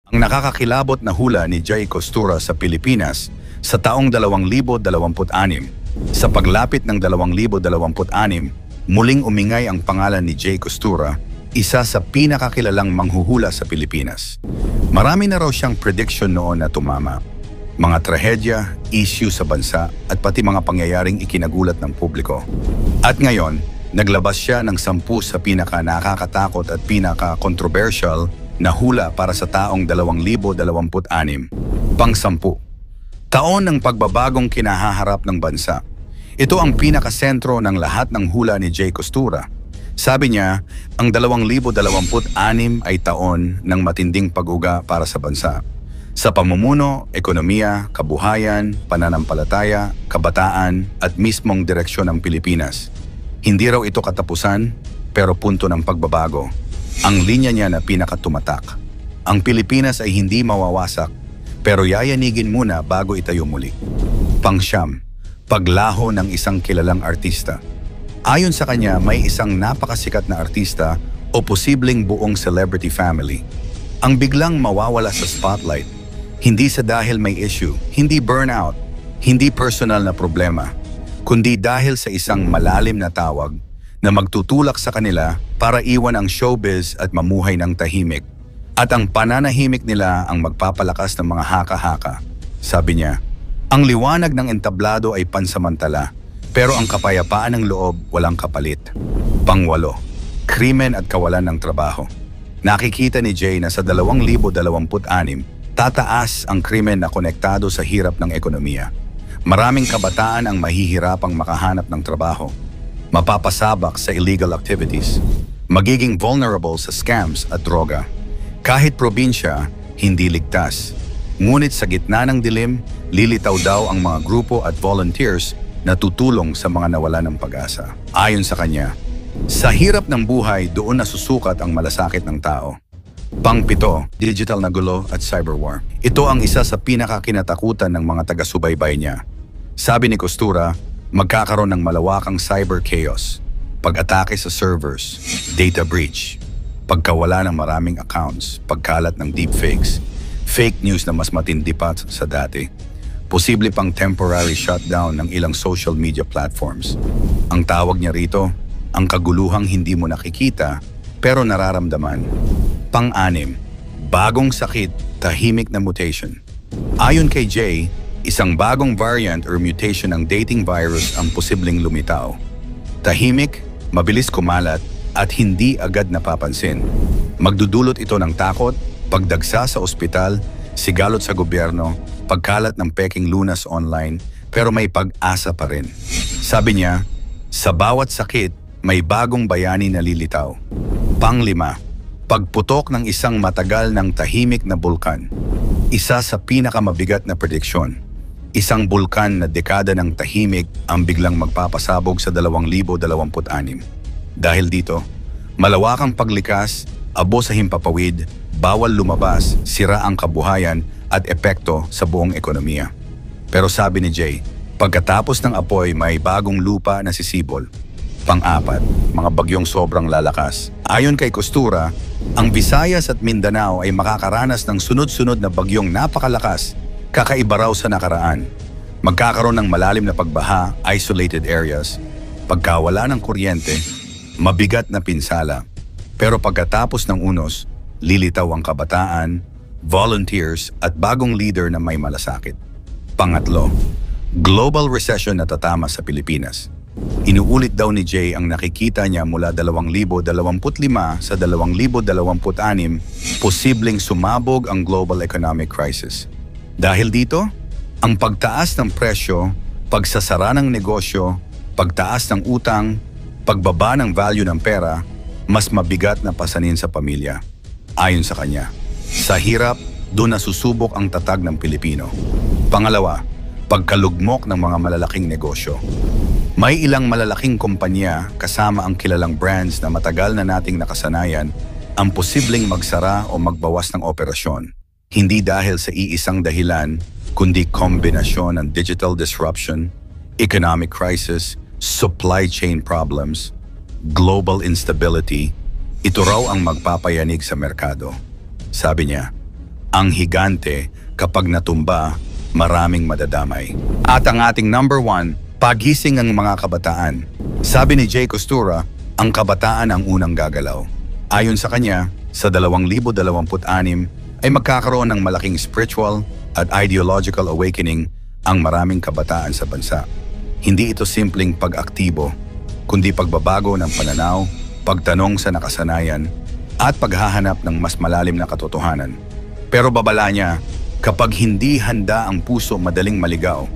Ang nakakakilabot na hula ni Jay Costura sa Pilipinas sa taong 2026. Sa paglapit ng 2026, muling umingay ang pangalan ni Jay Costura, isa sa pinakakilalang manghuhula sa Pilipinas. Marami na raw siyang prediction noon na tumama. Mga trahedya, issue sa bansa at pati mga pangyayaring ikinagulat ng publiko. At ngayon, naglabas siya ng 10 sa pinaka nakakatakot at pinaka-controversial na hula para sa taong 2026. Pang-10. Taon ng pagbabagong kinahaharap ng bansa. Ito ang pinakasentro ng lahat ng hula ni Jay Costura. Sabi niya, ang 2026 ay taon ng matinding pag-uga para sa bansa. Sa pamumuno, ekonomiya, kabuhayan, pananampalataya, kabataan at mismong direksyon ng Pilipinas. Hindi raw ito katapusan, pero punto ng pagbabago. Ang linya niya na pinakatumatak. Ang Pilipinas ay hindi mawawasak, pero yayanigin muna bago itayo muli. Pang-9. Paglaho ng isang kilalang artista. Ayon sa kanya, may isang napakasikat na artista o posibleng buong celebrity family ang biglang mawawala sa spotlight. Hindi sa dahil may issue, hindi burnout, hindi personal na problema, kundi dahil sa isang malalim na tawag na magtutulak sa kanila para iwan ang showbiz at mamuhay ng tahimik. At ang pananahimik nila ang magpapalakas ng mga haka-haka. Sabi niya, ang liwanag ng entablado ay pansamantala, pero ang kapayapaan ng loob walang kapalit. Pang-8. Krimen at kawalan ng trabaho. Nakikita ni Jay na sa 2026, tataas ang krimen na konektado sa hirap ng ekonomiya. Maraming kabataan ang mahihirapang makahanap ng trabaho, mapapasabak sa illegal activities, magiging vulnerable sa scams at droga. Kahit probinsya, hindi ligtas. Ngunit sa gitna ng dilim, lilitaw daw ang mga grupo at volunteers na tutulong sa mga nawala ng pag-asa. Ayon sa kanya, sa hirap ng buhay doon nasusukat ang malasakit ng tao. Pang-7, digital na gulo at cyberwar. Ito ang isa sa pinakakinatakutan ng mga taga-subaybay niya. Sabi ni Costura, magkakaroon ng malawakang cyber chaos, pag-atake sa servers, data breach, pagkawala ng maraming accounts, pagkalat ng deepfakes, fake news na mas matindi pa sa dati, posible pang temporary shutdown ng ilang social media platforms. Ang tawag niya rito, ang kaguluhang hindi mo nakikita pero nararamdaman. Pang-6, bagong sakit, tahimik na mutation. Ayon kay Jay, isang bagong variant or mutation ng dating virus ang posibleng lumitaw. Tahimik, mabilis kumalat, at hindi agad napapansin. Magdudulot ito ng takot, pagdagsa sa ospital, sigalot sa gobyerno, pagkalat ng peking lunas online, pero may pag-asa pa rin. Sabi niya, sa bawat sakit, may bagong bayani na lilitaw. Pang-5, pagputok ng isang matagal ng tahimik na bulkan. Isa sa pinakamabigat na prediksyon. Isang bulkan na dekada ng tahimik ang biglang magpapasabog sa 2026. Dahil dito, malawakang paglikas, abo sa himpapawid, bawal lumabas, sira ang kabuhayan at epekto sa buong ekonomiya. Pero sabi ni Jay, pagkatapos ng apoy may bagong lupa na sisibol. Pang-4, mga bagyong sobrang lalakas. Ayon kay Costura, ang Visayas at Mindanao ay makakaranas ng sunod-sunod na bagyong napakalakas, kakaiba raw sa nakaraan. Magkakaroon ng malalim na pagbaha, isolated areas, pagkawala ng kuryente, mabigat na pinsala. Pero pagkatapos ng unos, lilitaw ang kabataan, volunteers at bagong leader na may malasakit. Pang-5, global recession na tatama sa Pilipinas. Inuulit daw ni Jay ang nakikita niya mula 2025 sa 2026, posibleng sumabog ang global economic crisis. Dahil dito, ang pagtaas ng presyo, pagsasara ng negosyo, pagtaas ng utang, pagbaba ng value ng pera, mas mabigat na pasanin sa pamilya. Ayon sa kanya, sa hirap, doon nasusubok ang tatag ng Pilipino. Pangalawa, pagkalugmok ng mga malalaking negosyo. May ilang malalaking kumpanya kasama ang kilalang brands na matagal na nating nakasanayan ang posibleng magsara o magbawas ng operasyon. Hindi dahil sa iisang dahilan, kundi kombinasyon ng digital disruption, economic crisis, supply chain problems, global instability. Ito raw ang magpapayanig sa merkado. Sabi niya, Ang higante, kapag natumba, maraming madadamay. At ang ating number 1, pagising ng mga kabataan. Sabi ni Jay Costura, ang kabataan ang unang gagalaw. Ayon sa kanya, sa 2026 ay magkakaroon ng malaking spiritual at ideological awakening ang maraming kabataan sa bansa. Hindi ito simpleng pag-aktibo, kundi pagbabago ng pananaw, pagtanong sa nakasanayan, at paghahanap ng mas malalim na katotohanan. Pero babala niya, kapag hindi handa ang puso madaling maligaw,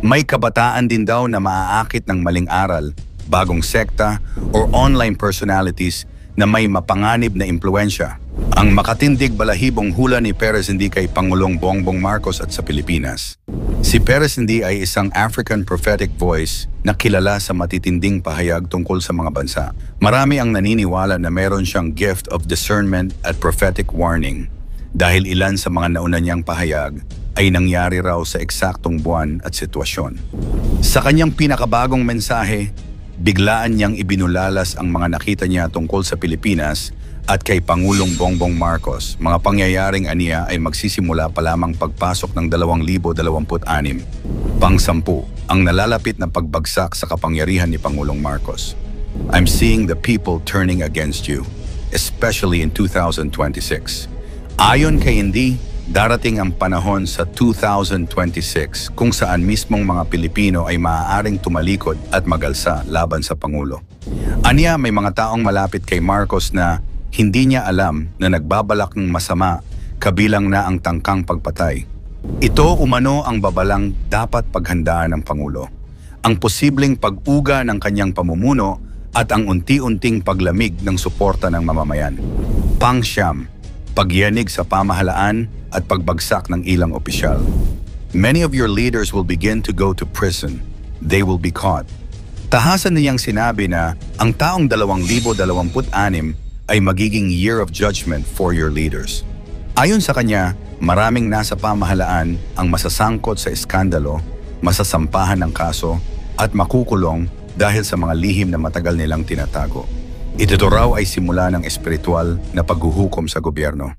may kabataan din daw na maaakit ng maling aral, bagong sekta, or online personalities na may mapanganib na impluensya. Ang makatindig balahibong hula ni Perez Hindi kay Pangulong Bongbong Marcos at sa Pilipinas. Si Perez Hindi ay isang African prophetic voice na kilala sa matitinding pahayag tungkol sa mga bansa. Marami ang naniniwala na meron siyang gift of discernment at prophetic warning dahil ilan sa mga nauna niyang pahayag ay nangyari raw sa eksaktong buwan at sitwasyon. Sa kanyang pinakabagong mensahe, biglaan niyang ibinulalas ang mga nakita niya tungkol sa Pilipinas at kay Pangulong Bongbong Marcos. Mga pangyayaring aniya ay magsisimula pa lamang pagpasok ng 2026. Pang-10, ang nalalapit na pagbagsak sa kapangyarihan ni Pangulong Marcos. I'm seeing the people turning against you, especially in 2026. Ayon kay Hindi, darating ang panahon sa 2026 kung saan mismong mga Pilipino ay maaaring tumalikod at magalsa laban sa Pangulo. Aniya, may mga taong malapit kay Marcos na hindi niya alam na nagbabalak ng masama kabilang na ang tangkang pagpatay. Ito umano ang babalang dapat paghandaan ng Pangulo. Ang posibleng pag-uga ng kanyang pamumuno at ang unti-unting paglamig ng suporta ng mamamayan. Pang-siyam, pagyanig sa pamahalaan at pagbagsak ng ilang opisyal. Many of your leaders will begin to go to prison. They will be caught. Tahasan niyang sinabi na ang taong 2026 ay magiging year of judgment for your leaders. Ayon sa kanya, maraming nasa pamahalaan ang masasangkot sa iskandalo, masasampahan ng kaso, at makukulong dahil sa mga lihim na matagal nilang tinatago. Ito raw ay simula ng espiritual na paghuhukom sa gobyerno.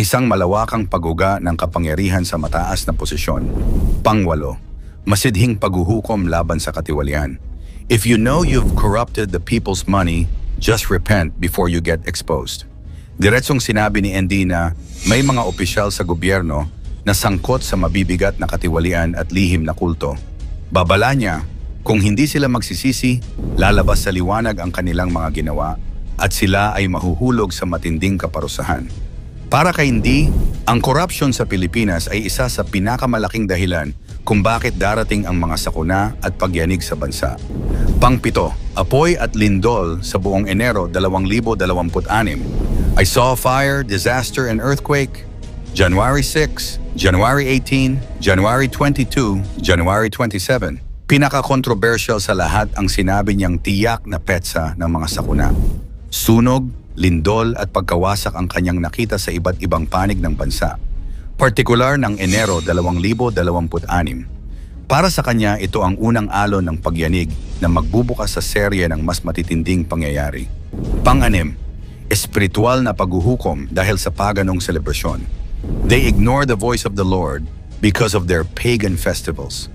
Isang malawakang pag-uga ng kapangyarihan sa mataas na posisyon. Pang-8, masidhing paghuhukom laban sa katiwalian. If you know you've corrupted the people's money, just repent before you get exposed. Diretsong sinabi ni ND na may mga opisyal sa gobyerno na sangkot sa mabibigat na katiwalian at lihim na kulto. Babala niya, kung hindi sila magsisisi, lalabas sa liwanag ang kanilang mga ginawa at sila ay mahuhulog sa matinding kaparusahan. Para kay ND, ang korupsyon sa Pilipinas ay isa sa pinakamalaking dahilan kung bakit darating ang mga sakuna at pagyanig sa bansa. Pang-7, apoy at lindol sa buong Enero 2026. I saw fire, disaster, and earthquake. January 6, January 18, January 22, January 27. Pinaka-controversial sa lahat ang sinabi niyang tiyak na petsa ng mga sakuna. Sunog, lindol at pagkawasak ang kanyang nakita sa iba't ibang panig ng bansa. Partikular ng Enero 2026. Para sa kanya, ito ang unang alon ng pagyanig na magbubukas sa serye ng mas matitinding pangyayari. Pang-6, espiritual na paghuhukom dahil sa paganong selebrasyon. They ignore the voice of the Lord because of their pagan festivals.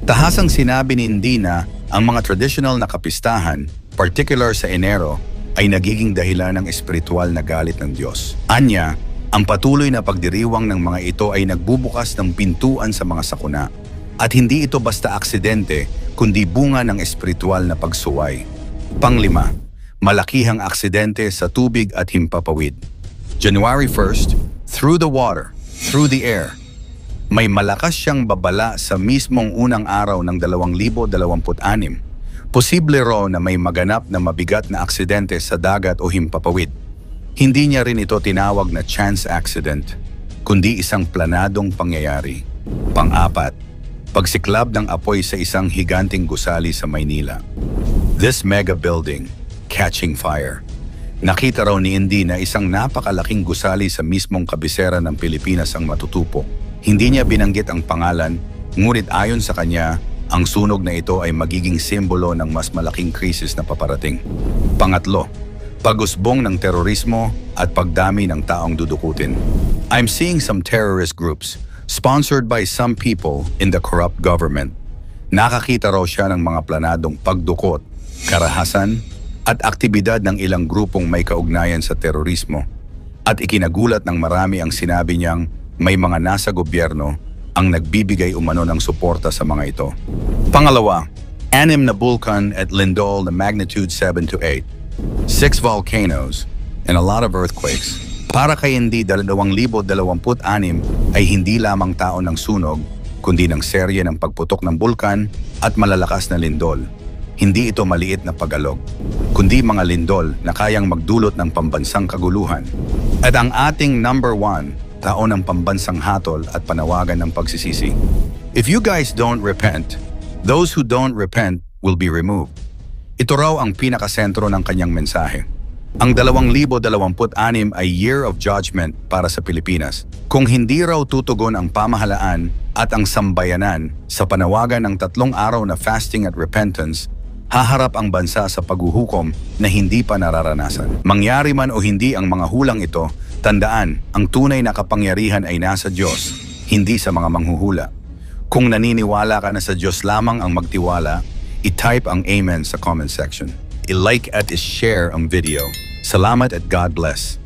Tahasang sinabi ni Hindi na ang mga traditional na kapistahan, particular sa Enero, ay nagiging dahilan ng espiritual na galit ng Diyos. Anya, ang patuloy na pagdiriwang ng mga ito ay nagbubukas ng pintuan sa mga sakuna. At hindi ito basta aksidente, kundi bunga ng espiritual na pagsuway. Pang-5, malakihang aksidente sa tubig at himpapawid. January 1st, through the water, through the air. May malakas siyang babala sa mismong unang araw ng 2026. Posible raw na may maganap na mabigat na aksidente sa dagat o himpapawid. Hindi niya rin ito tinawag na chance accident, kundi isang planadong pangyayari. Pang-4, pagsiklab ng apoy sa isang higanting gusali sa Maynila. This mega building, catching fire. Nakita raw ni Indy na isang napakalaking gusali sa mismong kabisera ng Pilipinas ang matutupok. Hindi niya binanggit ang pangalan, ngunit ayon sa kanya, ang sunog na ito ay magiging simbolo ng mas malaking krisis na paparating. Pang-5, pag-usbong ng terorismo at pagdami ng taong dudukutin. I'm seeing some terrorist groups sponsored by some people in the corrupt government. Nakakita raw siya ng mga planadong pagdukot, karahasan at aktibidad ng ilang grupong may kaugnayan sa terorismo. At ikinagulat ng marami ang sinabi niyang may mga nasa gobyerno ang nagbibigay umano ng suporta sa mga ito. Pangalawa, 6 na bulkan at lindol na magnitude 7 to 8. 6 volcanoes and a lot of earthquakes. Para kay hindi 2026 ay hindi lamang taon ng sunog, kundi ng serye ng pagputok ng bulkan at malalakas na lindol. Hindi ito maliit na pag-alog, kundi mga lindol na kayang magdulot ng pambansang kaguluhan. At ang ating number 1, taon ng pambansang hatol at panawagan ng pagsisisi. If you guys don't repent, those who don't repent will be removed. Ito raw ang pinakasentro ng kanyang mensahe. Ang 2026 ay Year of Judgment para sa Pilipinas. Kung hindi raw tutugon ang pamahalaan at ang sambayanan sa panawagan ng 3 araw na fasting at repentance, haharap ang bansa sa paghuhukom na hindi pa nararanasan. Mangyari man o hindi ang mga hulang ito, tandaan, ang tunay na kapangyarihan ay nasa Diyos, hindi sa mga manghuhula. Kung naniniwala ka na sa Diyos lamang ang magtiwala, i-type ang Amen sa comment section. I-like at i-share ang video. Salamat at God bless.